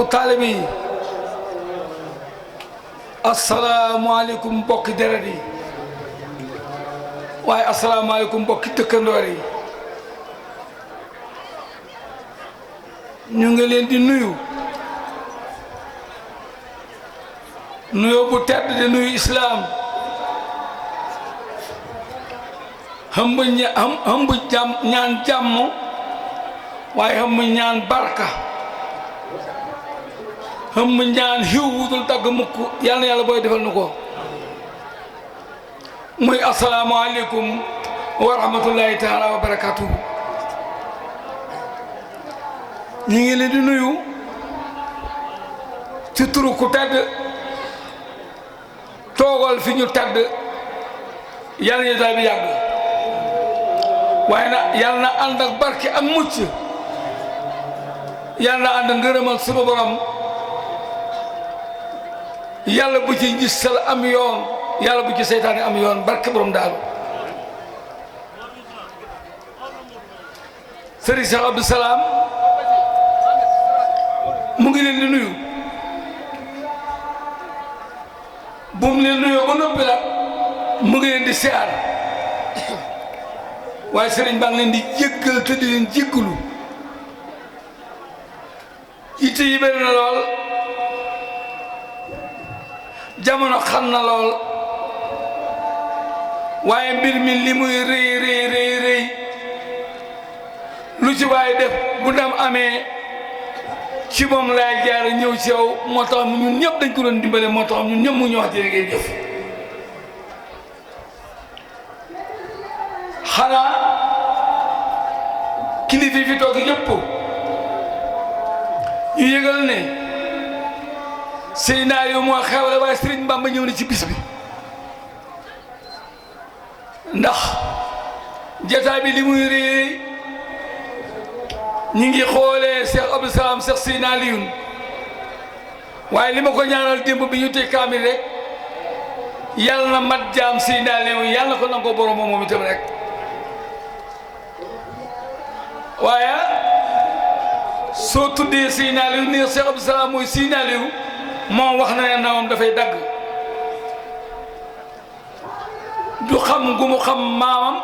mbokku taalibe yi asalaamaaleykum mbokki deret yi waaye asalaamaaleykum mbokki dëkkandoor yi ñu ngi leen di nuyu nuyoo bu tedd di nuyu islaam hëmb ñaan jàmm waaye hëmb ñaan barka hëmb ñaan xiw wutul dagg mukk yal na yàlla booy defal nu ko muy asalaamaaleykum wa rahmatullahi taala wa barakatuhu ñu ngi leen di nuyu ci turu ku tedd toogal fi ñu tedd yal na jotaay bi yàgg waaye nag yal na ànd ak barke ak mucc yal na ànd ngërëmal sunu borom yàlla bu ci gisal am yoon yàlla bu ci seytaane am yoon barke borom daal Serigne Cheikh Abdou Salam mu ngi leen di nuyu bu mu leen nuyoo ba noppi la mu ngi leen di siyaar waaye Serigne baa ngi leen di jéggal te di leen jéggalu yitte yi bëri na lool jamono xam na lool waaye mbir mi li muy rëy lu ci waaye def bu ndam amee ci moom laay jaar ñëw ci yow moo tax ñun ñëpp dañ ko doon dimbale moo tax ñun ñëpp mu ñu wax jërë ngeen jëf xanaa kilifa yi fi toog yëpp ñu yëgal ne Seydina yow moo xewle waaye Serigne Bamba ñëw na ci bis bi ndax jataay bi li muy réy ñi ngi xoolee Cheikh Abdou Salam Cheikh Seydina Liyun waaye li ma ko ñaanal démb bi ñu teg kaamil rek yàlla na mat jaam Seydina Liyun yàlla na ko nangoo borom moom itam rek waaye soo tuddee Seydina Liyun ni Cheikh Abdou Salam mooy Seydina Liyun moom wax na ne ndawam dafay dagg du xam gu mu xam maamam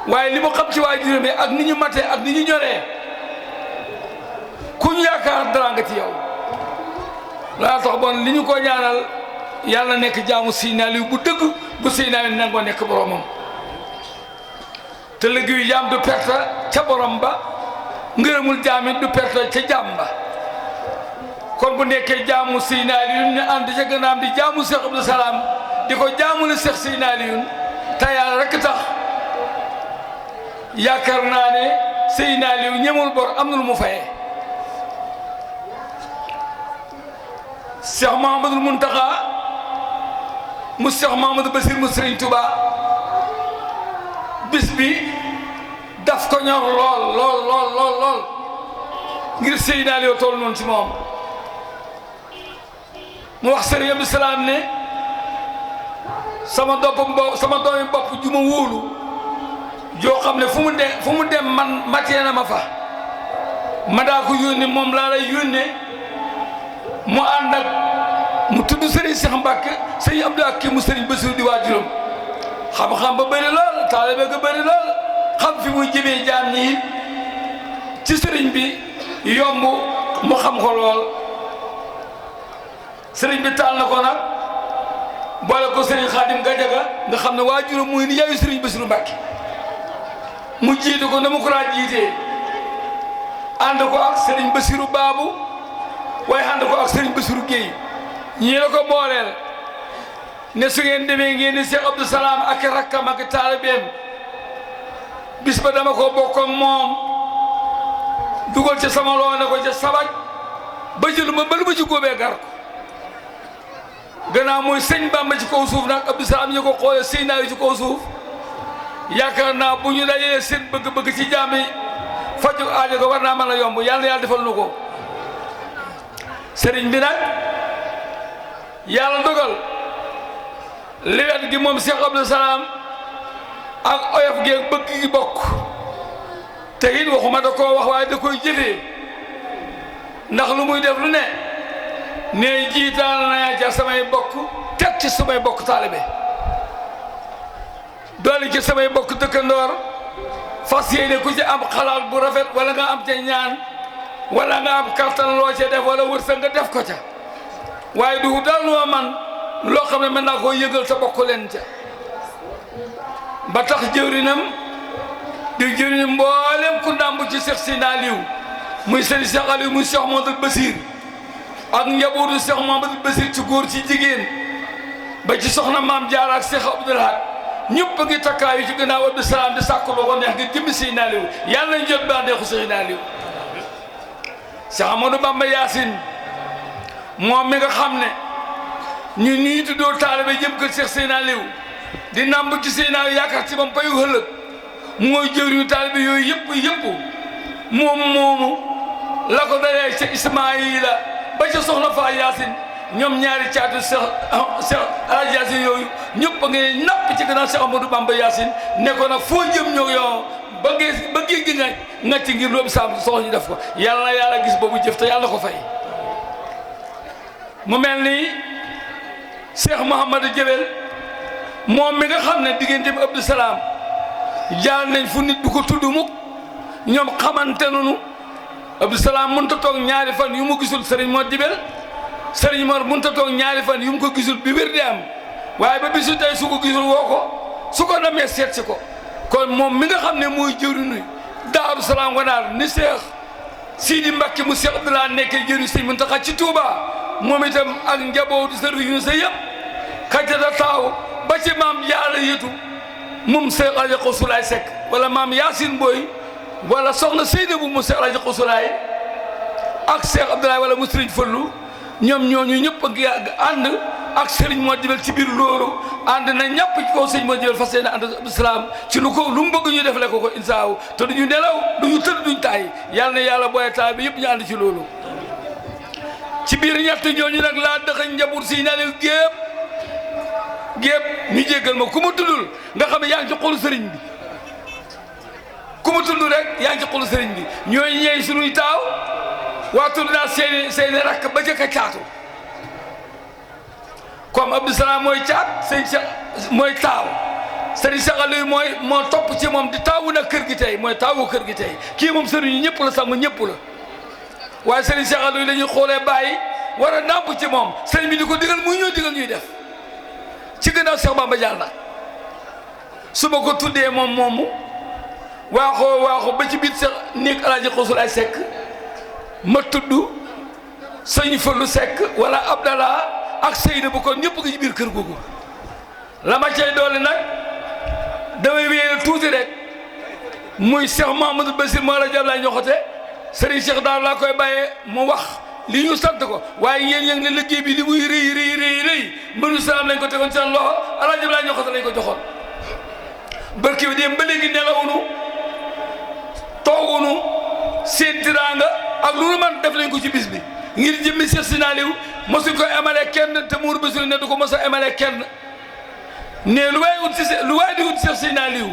waaye li mu xam ci waajuram bi ak ni ñu matee ak ni ñu ñoree ku ñu yaakaar dara nga ci yow laa tax bon li ñu ko ñaanal yàlla nekk jaamu Seydina Liyun bu dëgg bu Seydina Liyun nangoo nekk boromam te liggéeyu jaam du perte ca borom ba ngërëmul jaam it du perte ca jaam ba kon bu nekkee jaamu Seydina Liyun ñu ànd ca gànnaam di jaamu Cheikh Abdou Salam di ko jaamu la Cheikh Seydina Liyun te yàlla rek tax yaakaar naa ne Seydina Liyun ñemul bor am na lu mu fayee Cheikh Mahamadul Muntaxa mu Cheikh Mahamadou Basir mu Serigne Touba bis bi daf ko ñor lool ngir Seydina Liyun toll noonu ci moom mu wax Serigne Abdou Salam ne sama doomi bopp ju ma wóolu joo xam ne fu mu dem man matee na ma fa ma daa ko yónni moom laa lay yónnee mu ànd ak mu tudd Serigne Cheikh Mbacke Serigne Abdou Hakim mu Serigne Bassirou di waajuram xam-xam ba bëri lool taalibe ga bëri lool xam fi muy jëmee jaam ñi ci Serigne bi yomb mu xam ko lool Serigne bi taal na ko nag boole ko Serigne Khadim Gadiaga nga xam ne waajuram muy ni yaayu Serigne Bassirou Mbacke mu jiite ko na mu ko daa jiitee ànd ko ak Serigne Bassirou Babou waaye ànd ko ak Serigne Bassirou Guèye ñii la ko booleel ne su ngeen demee ngeen ni Cheikh Abdou Salam ak rakkam ak taalibeem bis ba dama ko bokk ak moom dugal ca sama loo ne ko ca sabaj ba jëlu ma ba lu ma ci góobee gar ko gannaaw mooy sëñ Bamba ci kaw suuf nag Abdou Salam ñu ko xoolee Seydina Liyun ci kaw suuf yaakaar naa bu ñu dajee seen bëgg-bëgg ci jaam yi faju aajo ko war naa mën a yomb yàlla na yàlla defal nu ko sëriñ bi nag yàlla dogal liwet gi moom Cheikh Abdou Salam ak oyof gi ak bëgg gi bokk te it waxuma da koo wax waaye da koy jëfee ndax lu muy def lu ne ne jiital naa ca samay bokk teg ci samay bokk taalibe doole ci samay bokk dëkkandoor fas yéene ku ci am xalaat bu rafet wala nga am ca ñaan wala nga am kartan loo ca def wala wërsëg nga def ko ca waaye du daal lu ma man loo xam ne mën naa koo yëgal sa bokk leen ca ba tax jëwrinam di jëwriñ mboolem ku ndàmb ci Cheikh Sina Aliou muy sëriñ Cheikh Aliou muy Cheikh Mamadou Basir ak njabootu Cheikh Mamadou Basir ci góor ci jigéen ba ci soxna maam Jaara ak Cheikh Abdoulaye ñëpp a ngi takkaayu ci gannaaw Abdou Salaam di sàkku loo ko neex nga jëmmi Sina Aliou yàlla nañ jot baa neexu Sina Aliou Cheikh Amadou Bamba Yaasin moom mi nga xam ne ñu ñuy tuddoo taalibe jëm kër Cheikh Sina Aliou di namb ci Sina Aliou yaakaar ci moom payu ëllëg mooy jëwriñu taalibe yooyu yëpp moom moomu la ko dalee ca Ismaïla ba ca soxna Faa Yaasin ñoom ñaari caatu Cheikh Alaaji Yaasin yooyu ñëpp a ngi napp ci gannaaw Cheikh Amadou Bamba Yaasin ne ko nag foo jëm ñoo yow ba géej gi nga ci ngir loolu saa soxla ñu def ko yàlla na yàlla gis boobu jëf te yàlla ko fay mu mel ni Cheikh Mouhamadou Jebel moom mi nga xam ne diggante bi Abdou Salaam jaar nañ fu nit du ko tudd mukk ñoom xamante nunu Abdou Salaam mënut a toog ñaari fan yu mu gisul Serigne Mor Jebel Serigne Mor mënut a toog ñaari fan yu mu ko gisul bi wér di am waaye ba bisu tey su ko gisul woo ko su ko demee seet si ko kon moom mi nga xam ne mooy jëwriñu Daaru Salaam Ganaar ni Cheikh Sidi Mbacke mu Cheikh Abdoulaye nekkee jëriñ Sëñ Muntaxa ci Touba moom itam ak njabootu sëriñ sa yëpp xajata taaw ba ci maam Jaara yëtu moom Cheikh Alaaji Xusulaay Seck wala maam Yaasin Boy wala soxna Seynabou mu Cheikh Alaaji Xusulaay ak Cheikh Abdoulaye wala mu Sëriñ Fallu ñoom ñooñu ñëpp a ànd ak Serigne Mor Jebel ci biir loolu ànd na ñàpp ci kaw Serigne Mor Jebel fas yéene ànd Abdou Salaam ci lu mu bëgg ñu defale ko insha Allah te duñu nelaw duñu tëdd duñ taay yàlla na yàlla booye taay bi yëpp ñu ànd ci loolu ci biir ñett ñooñu nag laa dëxañ njaboot Sina Aliou gépp ñu jéggal ma ku ma tuddul nga xam ne yaa ngi ci xolu Serigne bi ku ma tudd rek yaa ngi ci xolu Serigne bi ñooy ñeey suñuy taaw waa tudd naa seeni rakk ba jëkk a caatu comme Abdou Salaam mooy caat sëñ Cheikh mooy taaw Serigne Cheikh Aliou moo topp ci moom di taawu nag kër gi tey mooy taawu kër gi tey kii moom Serigne ñëpp la sang ñëpp la waaye Serigne Cheikh Aliou la ñuy xoolee bàyyi war a nàmp ci moom Serigne bi di ko digal muy ñëw digal ñuy def ci gannaaw Cheikh Bamba Diar nag su ma ko tuddee moom moomu waaxoo ba ci biir Cheikh néeg Alaaji Xusulaay Seck ma tudd sëñ Fallu Seck wala Abdallah ak Seyna bu ko ñëpp nga ci biir kër googu la ma cay doole nag damay wéyal tuuti rek muy Cheikh Mamadou Basir moo la jàll laa ñoxote Serigne Cheikh daal laa koy bàyyee mu wax li ñu sant ko waaye yéen yéen ne liggéey bi li muy rëy mbënu salaam lañ ko tegoon seen loxo Alaaji laa ñoxote lañ ko joxoon barki bi dem ba léegi nelawunu toogunu seen tiraanga ak lu nu man def nañ ko ci bis bi ngir jëmmi Cheikh Sina Aliou mosuñ ko emale kenn te muur Basir ne du ko mos a emale kenn ne lu waay di wut Cheikh Sina Aliou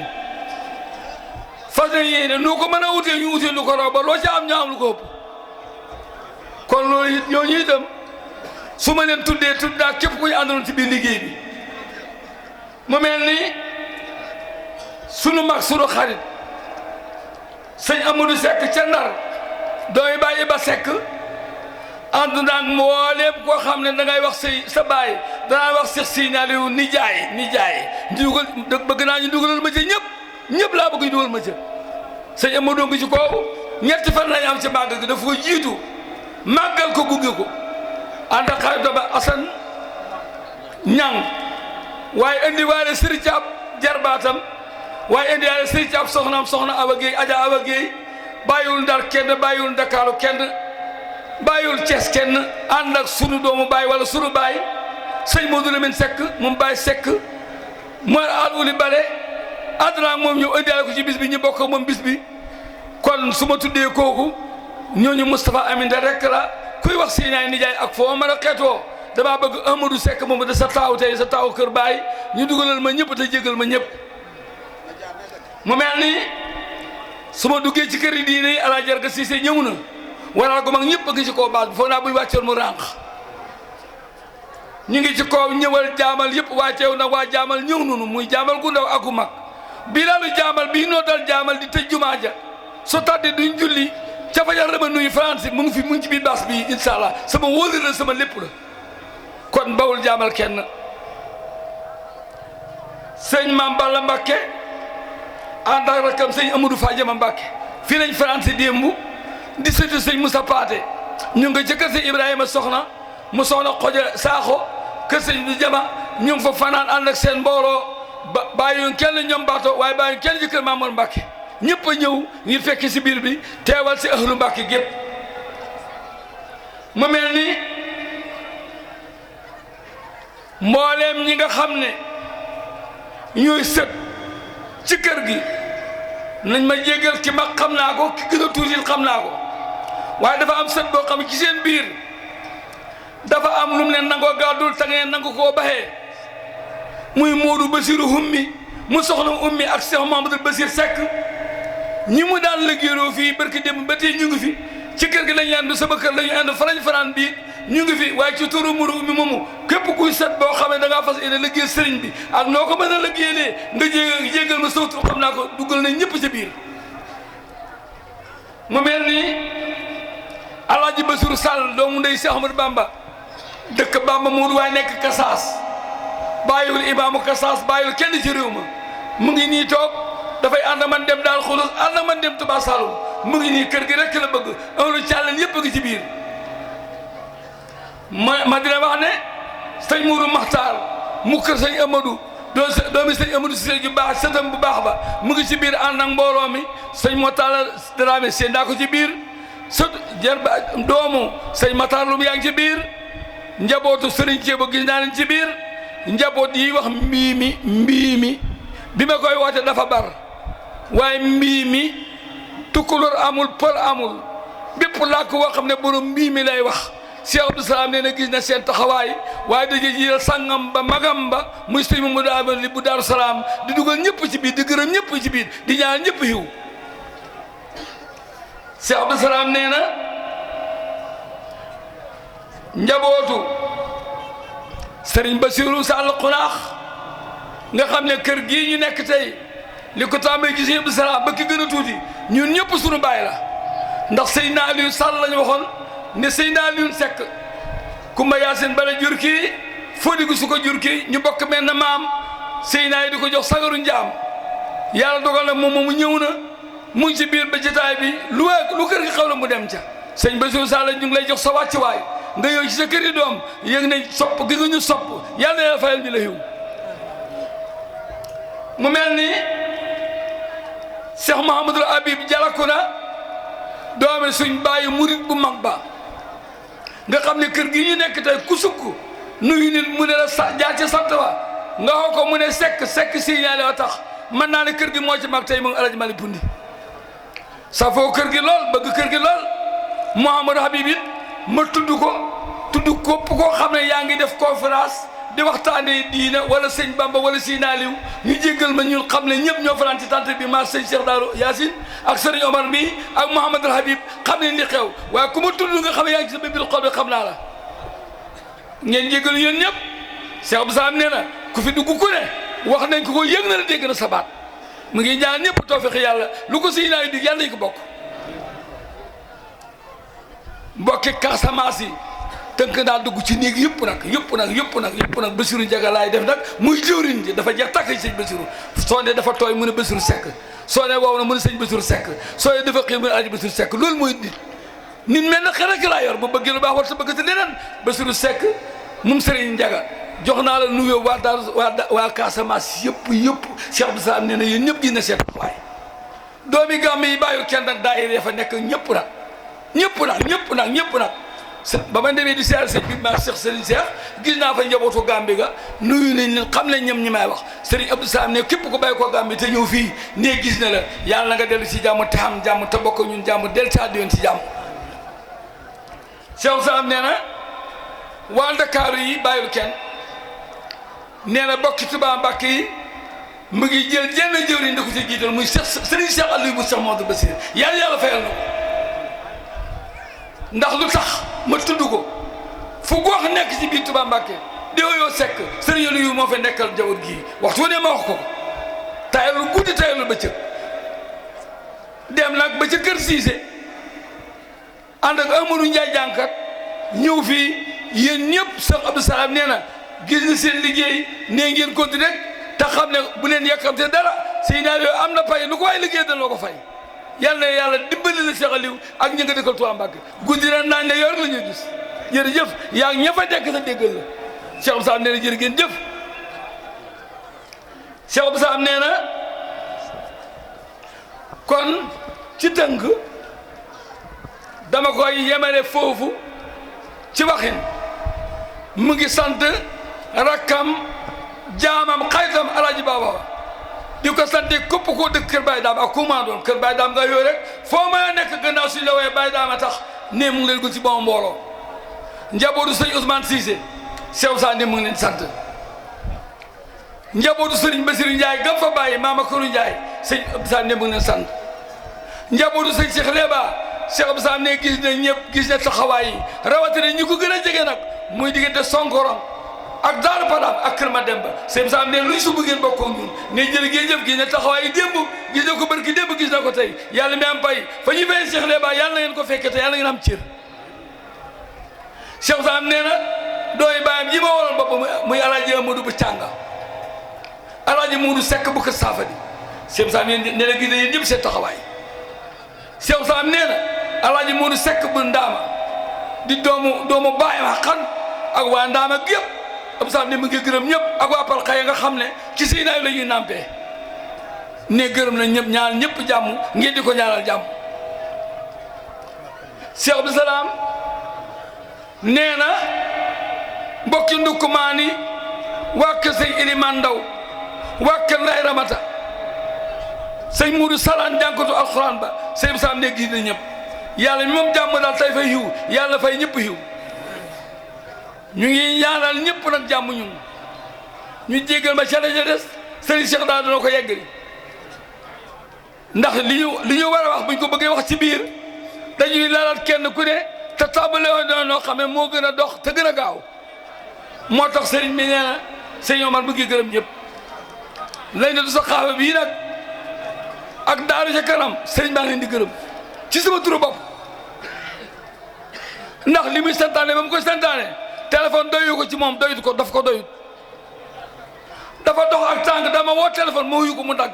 fas yéene noo ko mën a wutee ñu wutee lu ko raw ba loo ca am ñu am lu ko ëpp kon loolu it ñooñu itam su ma leen tuddee tudd naa képp ku ñu àndaloon ci biir liggéey bi mu mel ni sunu mag sunu xarit sëñ Amadou Seck ca Ndar dooy bàyyi ba Seck ànd naag mbooleem koo xam ne da ngay wax sa baay danaa wax Cheikh Sina Aliou nijaay dugal bëgg naa ñu dugalal ma ca ñëpp laa bëgg ñu dugal ma ca sëñ Amadou ngi ci kaw ñetti fan lañ am ci màggal gi dafa ko jiitu màggal ko gunge ko ànd ak xarit ba Assane Ñang waaye indi waale Sëriñ Caab jarbaatam waaye indi waale Sëriñ Caab soxna Awa Guèye Adja Awa Guèye bàyyiwul Ndar kenn bàyyiwul Ndakaaru kenn bàyyiwul Cees kenn ànd ak sunu doomu baay wala sunu baay sëñ Modou Lamine Seck moom Baye Seck mooy aluli bale àdduna moom ñëw indiwaale ko ci bis bi ñu bokk moom bis bi kon su ma tuddee kooku ñooñu Moustapha Aminta rek la kuy wax Sina nijaay ak foo mën a xeetoo damaa bëgg Amadou Seck moom da sa taaw tey sa taaw kër baay ñu dugalal ma ñëpp te jégal ma ñëpp mu mel ni su ma duggee ci kër yi diine yi Alaaji Jarga Cissé ñëw na waral gu mag ñëpp a ngi ci kaw baas bi foog naa bu ñu wàccoon mu rànq ñu ngi ci kaw ñëwal jaamal yëpp wàcceew nag waa jaamal ñëw nunu muy jaamal gu ndaw ak gu mag bilaalu jaamal bii noo dal jaamal di tëj jumaa ja so tàddee duñ julli ca fajar rëba nuyu France mu ngi ci biir baas bi incha allah sama wóolu la sama lépp la kon bawul jaamal kenn sëñ Maam Balla Mbakke ànd ak rakam sëñ Amadou Fadiama Mbakke fii lañ France démb di sëtu sëñ Moussa Paate ñu ngi ca kër sëñ Ibrahima soxna mu soxna xoja saaxo kër sëñ bi jama ñu ngi fa fanaan ànd ak seen mbooloo bàyyiwuñ kenn ñoom baato waaye bàyyiwuñ kenn ci kër Mamour Mbakke ñëpp a ñëw ngir fekk si biir bi teewal si ahlu Mbakke gépp mu mel ni mbooleem ñi nga xam ne ñooy sët ci kër gi nañ ma jéggal ki mag xam naa ko ki gën a tuuti xam naa ko waaye dafa am sët boo xam ne ci seen biir dafa am lu mu leen nangoo gàddul te ngeen nangu koo baxee muy Moodu Basiru Hummi mu soxna Ummi ak Cheikh Mamadou Basir Seck ñi mu daan liggéeyoo fii barki démb ba tey ñu ngi fi ci kër gi lañ yendu sama kër lañu yendu fa lañ fanaan bii ñu ngi fi waaye ci turu Moodu Ummi moomu képp kuy set boo xamee da ngaa fas yéene liggéey sëriñ bi ak noo ko mën a liggéeyee nga jégal ma sawtu xam naa ko duggal nañ ñëpp ci biir mu mel ni Alaaji Basiru Sall doomu ndey Cheikh Ahmadou Bamba dëkk Bamba Moodu waaye nekk Kasaas bàyyiwul imaamu Kasaas bàyyiwul kenn ci réew ma mu ngi nii toog dafay ànd man dem daal xulus ànd man dem Touba Saloum mu ngi nii kër gi rek la bëgg amul càllan yëpp a ngi ci biir ma dina wax ne sëñ Mourou Maxtaar mu kër sëñ Amadou doomi sëñ Amadou si ju baax sëtam bu baax ba mu ngi ci biir ànd ak mbooloo mi sëñ Motala Dramé seen daa ko ci biir sët jër ba doomu sëñ Matar Lum yaa ngi ci biir njabootu sëriñ Ceebo gis naa leen ci biir njaboot yi wax mbii mi bi ma koy woote dafa bar waaye mbii mi tukkulóor amul pël amul bépp làkk woo xam ne borom mbii mi lay wax Cheikh Abdou Salaam nee na gis na seen taxawaay waaye daje ji sangam ba magam ba muy sëñ Mamadou Amady bu Daaru Salaam di dugal ñëpp ci biir di gërëm ñëpp ci biir di ñaan ñëpp xiw Cheikh Abdou Salaam nee na njabootu Serigne Bassirou Sall Xunaax nga xam ne kër gii ñu nekk tey li ko tàmbee ci Sëñ Abdou Salaam ba ki gën a tuuti ñun ñëpp suñu baay la ndax Seydina Aliou Sall lañu waxoon ne Seydina Aliou Seck Kumba Yaasin bala jur kii Fodigu su ko jur kii ñu bokk mel na maam Seydina yi di ko jox sagaru njaam yàlla dogal na moom mu ñëw na mu ngi ci biir ba jotaay bi lu kër gi xaw la mu dem ca sëñ Bassirou Sall ñu ngi lay jox sa wàccuwaay nga yow ci sa kër yi doom yëg nañ sopp gi nga ñu sopp yàlla na yàlla fayal ñu la xiw mu mel ni Cheikh Mouhamadul Habib Jalakuna doomi suñ bàyyi murit bu mag ba nga xam ne kër gi ñu nekk tey ku sukk nuyu nit mu ne la jaar ci sant wa nga xoo ko mu ne sekk signalé wa tax mën naa ne kër gi moo ci mag tey mu ngi Alaaji Malick Pundi safoo kër gi lool bëgg kër gi lool Mouhamadou Habib it ma tudd képp koo xam ne yaa ngi def conférence di waxtaanee diina wala sëñ Bamba wala Sëñ Aliou ñu jéggal ma ñun xam ne ñëpp ñoo fanaan ci tant bi maa sëñ Cheikh Darou Yacine ak sëriñ Omar bi ak Mouhamadou Habib xam ne li xew waaye ku ma tudd nga xam ne yaa ngi ci sa biir xol bi xam naa la ngeen jéggal yéen ñëpp Cheikh Abdou Salaam nee na ku fi dugg ku ne wax nañ ko yëg na la dégg na sa baat mu ngi ñaan ñëpp tawfeex yàlla lu ko Sëñ Aliou dig yàlla nañ ko bokk mbokki Casamance yi tënk naa dugg ci néeg yëpp nag Bassirou Ndiaga laay def nag muy jëwriñ ji dafa jeex takk ci sëñ Bassirou soo ne dafa tooy mu ne Bassirou Seck soo ne wow na mu ne sëñ Bassirou Seck soo ne dafa xiir mu ne Alaaji Bassirou Seck loolu mooy nit mel na xel rek laa yor bu bëggee lu baax war sa bëgg te leneen Bassirou Seck moom Serigne Ndiaga jox naa la nuyoo waa Casamance yëpp Cheikh Abdou Salaam nee na yéen ñëpp gis na seen taxawaay doomi Gàmbi yi bàyyul kenn nag daayira fa nekk ñëpp nag ba ma demee di siyaare sëñ bi maa Cheikh Serigne Cheikh gis naa fa njabootu Gàmbi ga nuyu nañ leen xam nañ ñoom ñi may wax Serigne Abdou Salaam ne képp ko bàyyi ko Gàmbi te ñëw fii nee gis na la yàlla na nga dellu ci jàmm te xam jàmm te bokk ñun jàmm del ci àddu yoon ci jàmm Cheikh Abdou Salaam nee na waa Ndakaaru yi bàyyul kenn nee na bokki Tuubaa Mbàkke yi mu ngi jël jenn jëwriñ da ko ci jiital muy Serigne Cheikh Aliou bu Cheikh Mamadou Bassir yàlla fayal na ko ndax lu tax ma tudd ko fu gox nekk ci biir Touba Mbacké déwéyoo sekk sëriñ yu moo fa nekkal jaww gi waxtu wu ne ma wax ko tayalul guddi tayalul bëccëg dem nag ba ca kër Siise ànd ak Amadou Ndiaye jànkat ñëw fii yéen ñëpp Cheikh Abdou Salam nee na gis na seen liggéey nee ngeen continuer te xam ne bu leen yàkkamte dara si naa yooyu am na pay lu ko waay liggéey dañ loo ko fay yal na yàlla dimbali la Cheikh Aliou ak ñi nga dëkkal Touba Mbacké guddi na naañ ne yor la ñuy gis jërëjëf yaa ngi ña fa nekk sa déggal la Cheikh Abdou Salam nee na jërë ngeen jëf Cheikh Abdou Salam nee na kon ci tënk dama koy yemale foofu ci waxin mu ngi sant rakkam jaamam xaytam Alaaji Baba di ko sante képp koo dëkk kër Baye Daam ak ku maa doon kër Baye Daam nga yooyu rek foo mën a nekk gannaaw suñu la wooyee Baye Daam a tax ne mu ngi leen ko ci bon mbooloo njabootu sëñ Ousmane Cissé Cheikh Sa ne mu ngi leen sant njabootu sëriñ Bassirou Ndiaye gam fa bàyyi maama Kourou Ndiaye sëñ Abdou Sa ne mu ngi leen sant njabootu sëñ Cheikh Leba Cheikh Abdou Sa ne gis na ñëpp gis na taxawaay yi rawatina ñi ko gën a jege nag muy diggante Sonkoron ak Daaru Padam ak Kër Mademba Cheikh Abdou Sa ne luñ su bëggeen bokkoo ñun ne jërë ngeen jëf gis na taxawaay yi démb gis na ko barki démb gis na ko tey yàlla mi am pay fa ñu fay Cheikh Leba yàlla na ngeen ko fekke te yàlla ngeen am cër Cheikh Abdou Sa nee na dooy bàyyam yi ma waroon bopp muy Alaaji Amadou bu Cànga Alaaji Muudu Sekk bu Kër Saafadi Cheikh Abdou Sa nee na gis na yéen ñëpp seen taxawaay Cheikh Abdou Sa nee na Alaaji Muudu Sekk bu Ndaama di doomu bàyyam xan ak waa Ndaama gépp Abdou Sa ne mu ngi gërëm ñëpp ak waa Palxaye nga xam ne ci si naay la ñuy nampee ne gërëm na ñëpp ñaan ñëpp jàmm ngeen di ko ñaanal jàmm Cheikh Abdou Salam nee na mbokki ndukkumaani waa kër sëñ Iliman Ndaw waa kër Nday Ramata sëñ Muudu Salaan jànkatu alxuraan ba sëñ Abdou Salam ne gis na ñëpp yàlla mi moom jàmm daal tey fay xiw yàlla fay ñëpp xiw ñu ngi ñaanal ñëpp nag jàmm ñun ñu jéggal ma ca la ca des sëriñ Cheikh daal dana ko yeggali ndax li ñu war a wax buñ ko bëggee wax ci biir dañuy laalal kenn ku ne te tàmbale woon noo xam ne moo gën a dox te gën a gaaw moo tax sëriñ bi nee na sëñ Omar mu ngi gërëm ñëpp lañ ne du sa xaafa bii nag ak daaru ca kanam sëriñ baa ngi leen di gërëm ci sama turu bopp ndax li muy santaane ba mu koy santaane téléphone doyu ko ci moom doyut ko daf ko doyut dafa dox ak tànk dama woo téléphone moo yu ko mu dagg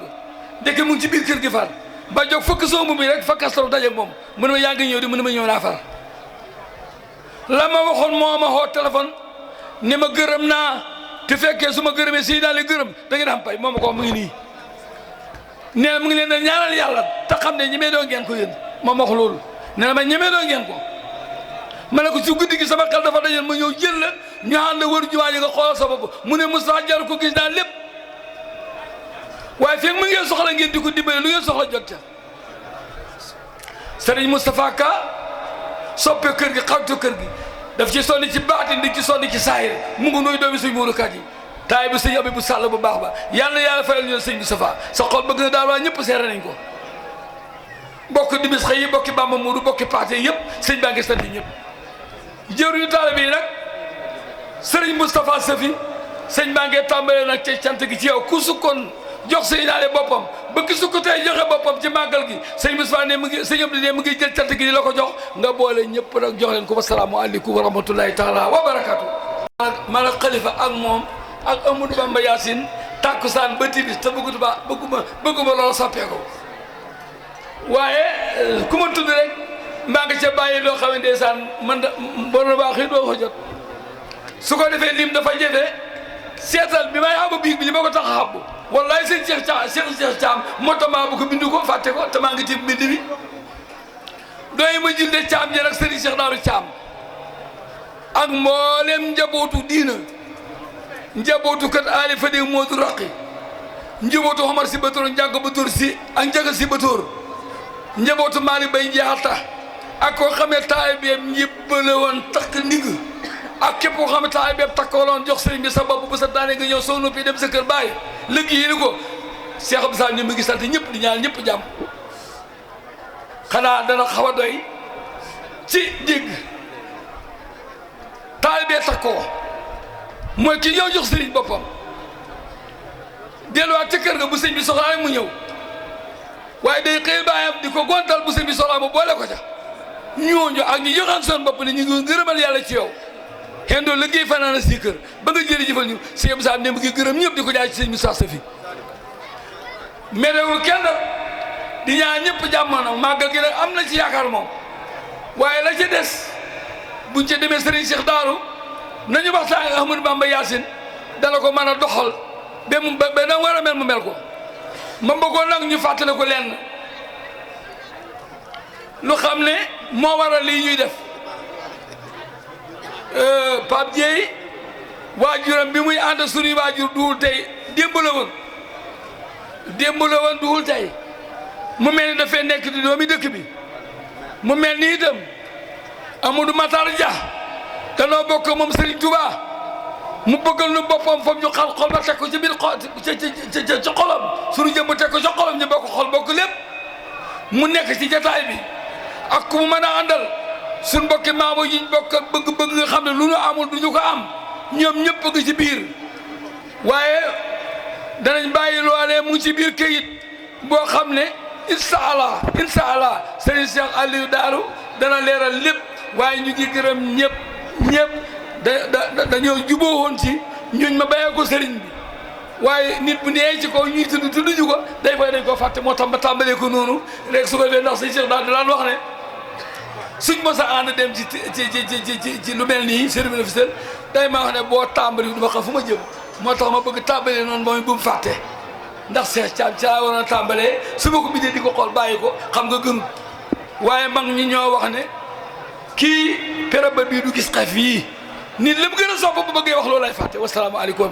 dëkk mu ngi ci biir kër gi far ba jóg fëkk soomu bi rek fa kastaro dajeeg moom mu ne ma yaa ngi ñëw di mu ne ma ñëw naa far la ma waxoon moo ma xoo téléphone ne ma gërëm naa te fekkee su ma gërëmee si daal di gërëm da ngeen am pay moo ma ko mu ngi nii nee na mu ngi leen di ñaanal yàlla te xam ne ñemee doo ngeen ko yéen moom wax loolu nee na ma ñemee doo ngeen ko ma ne ko ci guddi gi sama xel dafa dajoon ma ñëw jël la ñu ànd wër jumaa yi nga xoolal sa bopp mu ne Moustapha jar ko gis naa lépp waaye fekk mu ngeen soxla ngeen di ko dimbale lu ngeen soxla jot ca Sëriñ Moustapha Ka soppe kër gi xawtu kër gi daf ci sonni ci baatin di ci sonni ci saayir mu ngi nuy doomi suñ muurukat yi taay bi sëñ Abi bu Sàll bu baax ba yàlla na yàlla fayal ñu sëñ Moustapha sa xol bëgg na daal waa ñëpp seere nañ ko bokk dimis xëy yi bokki Bamba Muudu bokki paate yëpp sëñ baa ngi sant ñëpp jëruñu taalibe yi nag sëriñ Moustapha Safi sëñ baa ngee tàmbalee nag ci cant gi ci yow ku sukkoon jox sëñ naale boppam bëgg sukk tey joxe boppam ci màggal gi sëñ Moustapha ne mu ngi sëñ Abdou ne mu ngi jël cant gi di la ko jox nga boole ñëpp nag jox leen ko wasalaamualeykum wa rahmatullahi taala wa barakatu man ak xalifa ak moom ak Amadou Bamba Yacine tàkkusaan ba tibis te bëgguma loolu soppeeko waaye ku ma tudd rek maa ngi ca bàyyi loo xam ne ndeysaan man da bon na baax yi doo ko jot su ko defee lim dafa jafe seetal bi may xabu biig bi li ma ko tax a xabu wallaay sëñ Cheikh Thiam moo tax maa bu ko bindu ko fàtte ko te maa ngi ci bind bi doy ma julde Thiam jën ak sëriñ Cheikh Daaru Thiam ak mboolem njabootu diina njabootu kat aali fadi moodu raqi njabootu Omar si Batoor njàgg Batoor si ak njaga si Batoor njabootu Maali Bay Njaata ak koo xam ne taalibeem ñëppale woon takk ndig ak képp koo xam ne taalibeem takkaloon jox sëriñ bi sa bopp bu sa daane nga ñëw soo noppi dem sa kër bàyyi liggéey ni ko Cheikh Abdou Salam ni mu ngi sant ñëpp di ñaan ñëpp jàmm xanaa dana xaw a doy ci dégg taalibe takkoo mooy ki ñëw jox sëriñ boppam delluwaat ca kër ga bu sëñ bi soxlaa mu ñëw waaye day xëy baayam di ko gontal bu sëñ bi soxlaa mu boole ko ca ñooñu ak ñi joxaan seen bopp ne ñu ngi gërëmal yàlla ci yow xen doo liggéey fanaan si kër ba nga jërëjëfal ñu sëñ Moussa ne mu ngi gërëm ñëpp di ko jaay ci sëñ Moussa Safi merewul kenn di ñaan ñëpp jàmmana màggal gi nag am na ci yaakaar moom waaye la ca des buñ ca demee sëriñ Cheikh Daaru nañu waxtaan ak Ahmadou Bamba Yaasin dana ko mën a doxal ba na war a mel mu mel ko ma bëggoon nag ñu fàttale ko lenn lu xam ne moo waral lii ñuy def Pape Dieye waajuram bi muy ànd suñuy waajur duwul tey démb la woon duwul tey mu mel ni dafay nekk di doomi dëkk bi mu mel ni itam Amadou Matar Dia danoo bokk moom Serigne Touba mu bëggal nu boppam foofu ñu xal xol ba teg ko ci biir ci xolam suñu jëmm teg ko ci xolam ñu bokk xol bokk lépp mu nekk ci jataay bi ak ku mu mën a àndal suñ mbokki maamo yiñ bokk bëgg-bëgg nga xam ne lu nu amul du ñu ko am ñoom ñëpp bëgg ci biir waaye danañ bàyyi loolee mu ci biir këyit boo xam ne incha allah Serigne Cheikh Aliou Darou dana leeral lépp waaye ñu ngi gërëm ñëpp dañoo juboo woon ci ñuñ ma bàyyee ko sëriñ bi waaye nit bu nee ci kaw ñuy tudduñu ko day fay dañ ko fàtte moo tax ma tàmbalee ko noonu rek su ko defee ndax sëñ Cheikh daal di laan wax ne suñ mos a ànd dem ci lu mel nii service officiel day maa wax ne boo tàmbali du ma xam fu ma jëm moo tax ma bëgg tàmbalee noonu mooy bu mu fàtte ndax Cheikh Thiam caa waroon a tàmbalee su ma ko bindee di ko xool bàyyi ko xam nga gënul waaye mag ñi ñoo wax ne kii période bii du gis xef yii nit li mu gën a sopp bu bëggee wax loolu lay fàtte wasalaamaaleykum